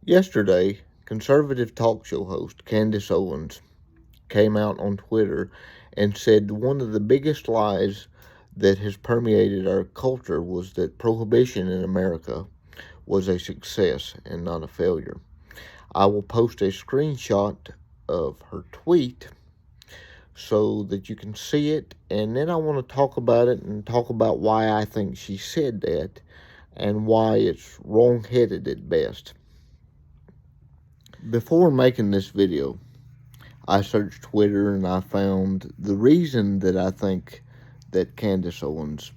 Yesterday, conservative talk show host Candace Owens came out on Twitter and said one of the biggest lies that has permeated our culture was that prohibition in America was a success and not a failure. I will post a screenshot of her tweet so that you can see it, and then I want to talk about it and talk about why I think she said that and why it's wrong-headed at best. Before making this video, I searched Twitter and I found the reason that I think that Candace Owens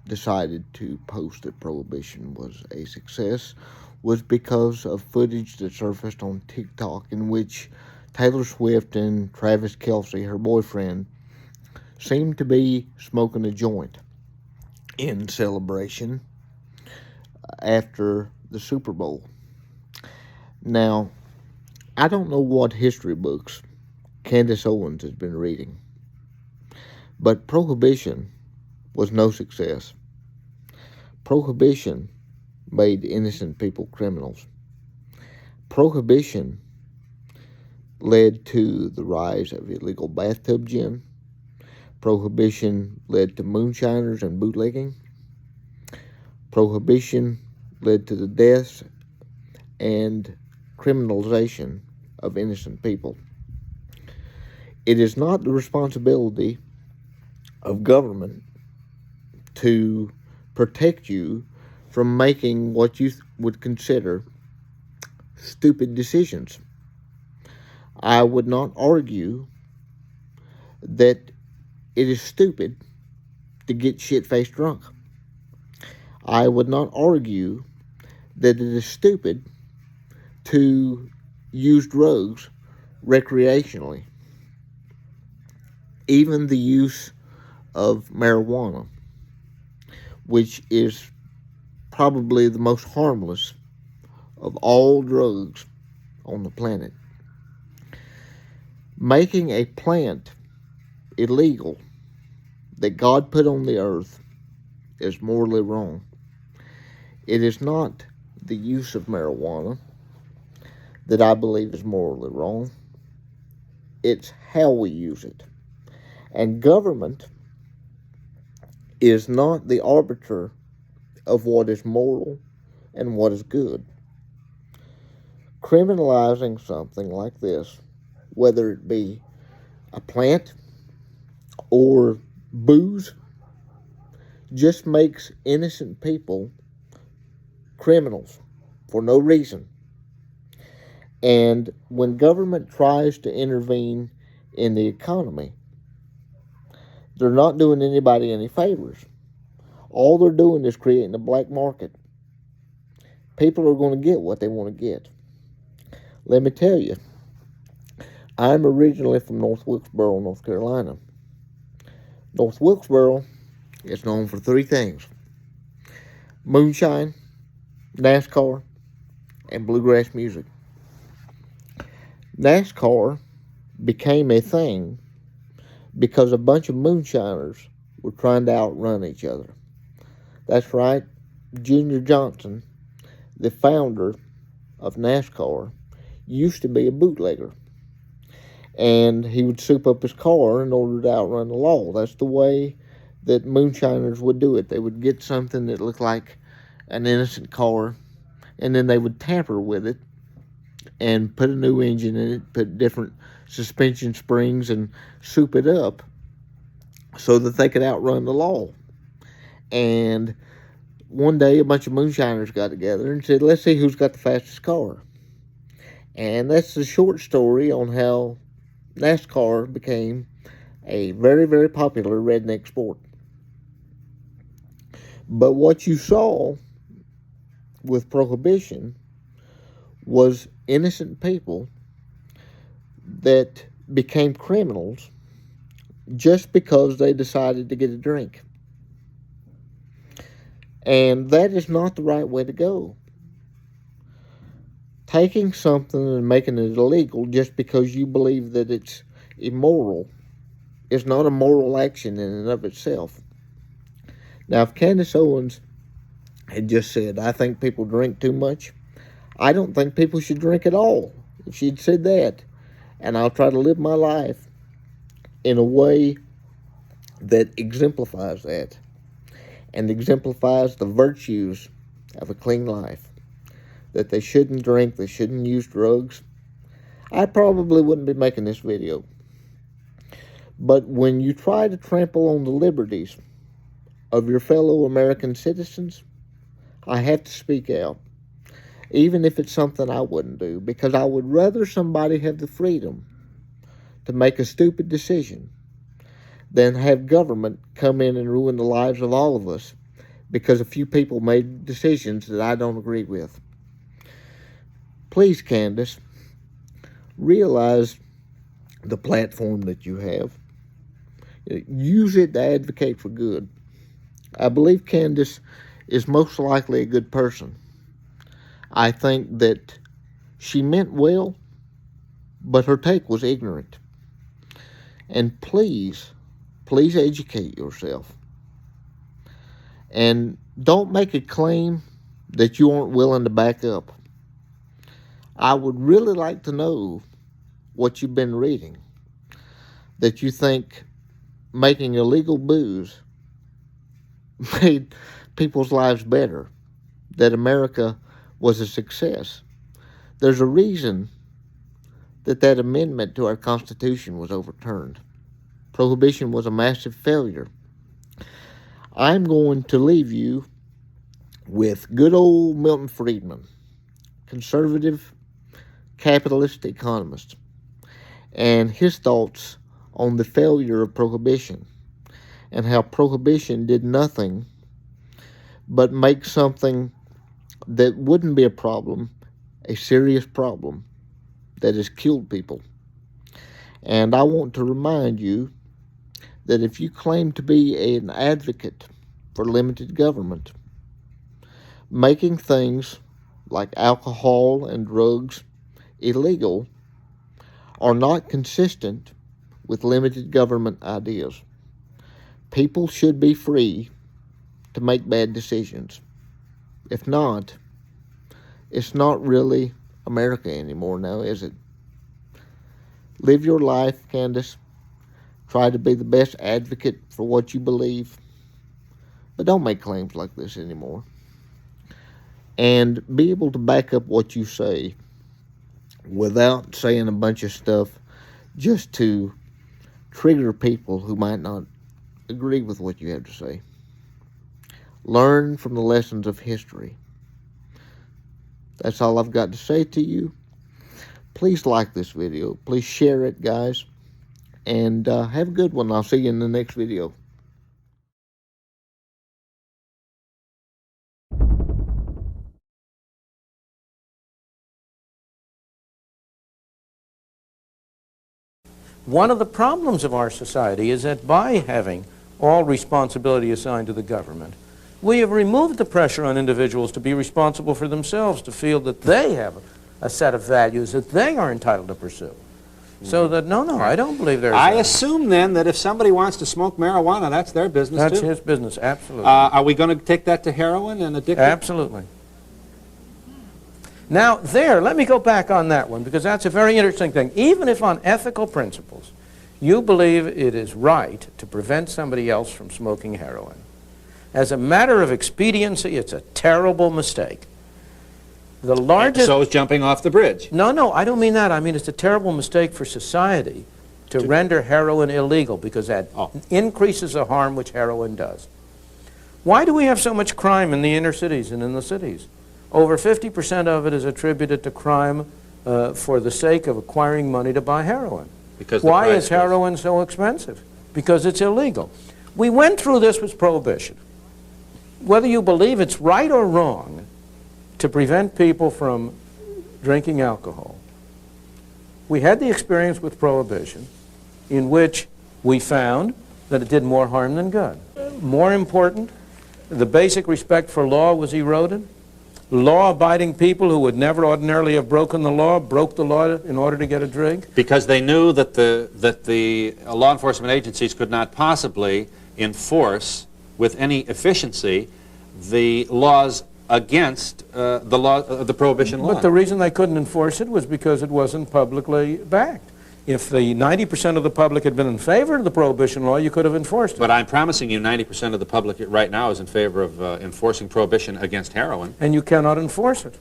decided to post that prohibition was a success was because of footage that surfaced on TikTok in which Taylor Swift and Travis Kelce, her boyfriend, seemed to be smoking a joint in celebration after the Super Bowl. Now, I don't know what history books Candace Owens has been reading, but prohibition was no success. Prohibition made innocent people criminals. Prohibition led to the rise of illegal bathtub gin. Prohibition led to moonshiners and bootlegging. Prohibition led to the deaths and criminalization of innocent people. It is not the responsibility of government to protect you from making what you would consider stupid decisions. I would not argue that it is stupid to get shit-faced drunk. I would not argue that it is stupid to use drugs recreationally. Even the use of marijuana, which is probably the most harmless of all drugs on the planet. Making a plant illegal that God put on the earth is morally wrong. It is not the use of marijuana that I believe is morally wrong. It's how we use it. And government is not the arbiter of what is moral and what is good. Criminalizing something like this, whether it be a plant or booze, just makes innocent people criminals for no reason. And when government tries to intervene in the economy, they're not doing anybody any favors. All they're doing is creating a black market. People are going to get what they want to get. Let me tell you, I'm originally from North Wilkesboro, North Carolina. North Wilkesboro is known for three things: moonshine, NASCAR, and bluegrass music. NASCAR became a thing because a bunch of moonshiners were trying to outrun each other. That's right, Junior Johnson, the founder of NASCAR, used to be a bootlegger. And he would soup up his car in order to outrun the law. That's the way that moonshiners would do it. They would get something that looked like an innocent car, and then they would tamper with it and put a new engine in it, put different suspension springs, and soup it up so that they could outrun the law. And one day, a bunch of moonshiners got together and said, let's see who's got the fastest car. And that's the short story on how NASCAR became a very, very popular redneck sport. But what you saw with prohibition was innocent people that became criminals just because they decided to get a drink. And that is not the right way to go. Taking something and making it illegal just because you believe that it's immoral is not a moral action in and of itself. Now, if Candace Owens had just said, I think people drink too much, I don't think people should drink at all. If she'd said that, and I'll try to live my life in a way that exemplifies that and exemplifies the virtues of a clean life, that they shouldn't drink, they shouldn't use drugs, I probably wouldn't be making this video. But when you try to trample on the liberties of your fellow American citizens, I have to speak out, even if it's something I wouldn't do, because I would rather somebody have the freedom to make a stupid decision than have government come in and ruin the lives of all of us because a few people made decisions that I don't agree with. Please, Candace, realize the platform that you have. Use it to advocate for good. I believe Candace is most likely a good person. I think that she meant well, but her take was ignorant. And please educate yourself. And don't make a claim that you aren't willing to back up. I would really like to know what you've been reading, that you think making illegal booze made people's lives better, that America was a success. There's a reason that amendment to our Constitution was overturned. Prohibition was a massive failure. I'm going to leave you with good old Milton Friedman, conservative capitalist economist, and his thoughts on the failure of prohibition and how prohibition did nothing but make something that wouldn't be a problem a serious problem that has killed people. And I want to remind you that if you claim to be an advocate for limited government, making things like alcohol and drugs illegal are not consistent with limited government ideas. People should be free to make bad decisions. If not, it's not really America anymore now, is it? Live your life, Candace. Try to be the best advocate for what you believe. But don't make claims like this anymore. And be able to back up what you say without saying a bunch of stuff just to trigger people who might not agree with what you have to say. Learn from the lessons of history. That's all I've got to say to you. Please like this video. Please share it, guys. And have a good one. I'll see you in the next video. One of the problems of our society is that by having all responsibility assigned to the government, we have removed the pressure on individuals to be responsible for themselves, to feel that they have a set of values that they are entitled to pursue. So that, no, I don't believe there's... I assume then that if somebody wants to smoke marijuana, that's their business too. That's his business, absolutely. Are we going to take that to heroin and addiction? Absolutely. Now, let me go back on that one, because that's a very interesting thing. Even if on ethical principles, you believe it is right to prevent somebody else from smoking heroin, as a matter of expediency, it's a terrible mistake. The largest... So is jumping off the bridge. No, I don't mean that. I mean it's a terrible mistake for society to render heroin illegal, because that increases the harm which heroin does. Why do we have so much crime in the inner cities and in the cities? Over 50% of it is attributed to crime for the sake of acquiring money to buy heroin. Why is heroin so expensive? Because it's illegal. We went through this with prohibition. Whether you believe it's right or wrong to prevent people from drinking alcohol, we had the experience with prohibition in which we found that it did more harm than good. More important, the basic respect for law was eroded. Law-abiding people who would never ordinarily have broken the law broke the law in order to get a drink. Because they knew that the law enforcement agencies could not possibly enforce with any efficiency the laws against the law, the prohibition law. But the reason they couldn't enforce it was because it wasn't publicly backed. If the 90% of the public had been in favor of the prohibition law, you could have enforced it. But I'm promising you 90% of the public right now is in favor of enforcing prohibition against heroin. And you cannot enforce it.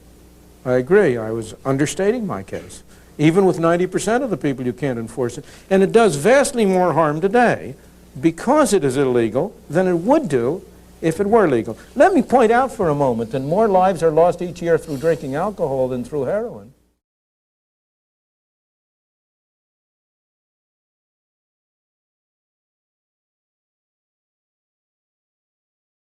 I agree. I was understating my case. Even with 90% of the people, you can't enforce it. And it does vastly more harm today because it is illegal than it would do if it were legal. Let me point out for a moment that more lives are lost each year through drinking alcohol than through heroin.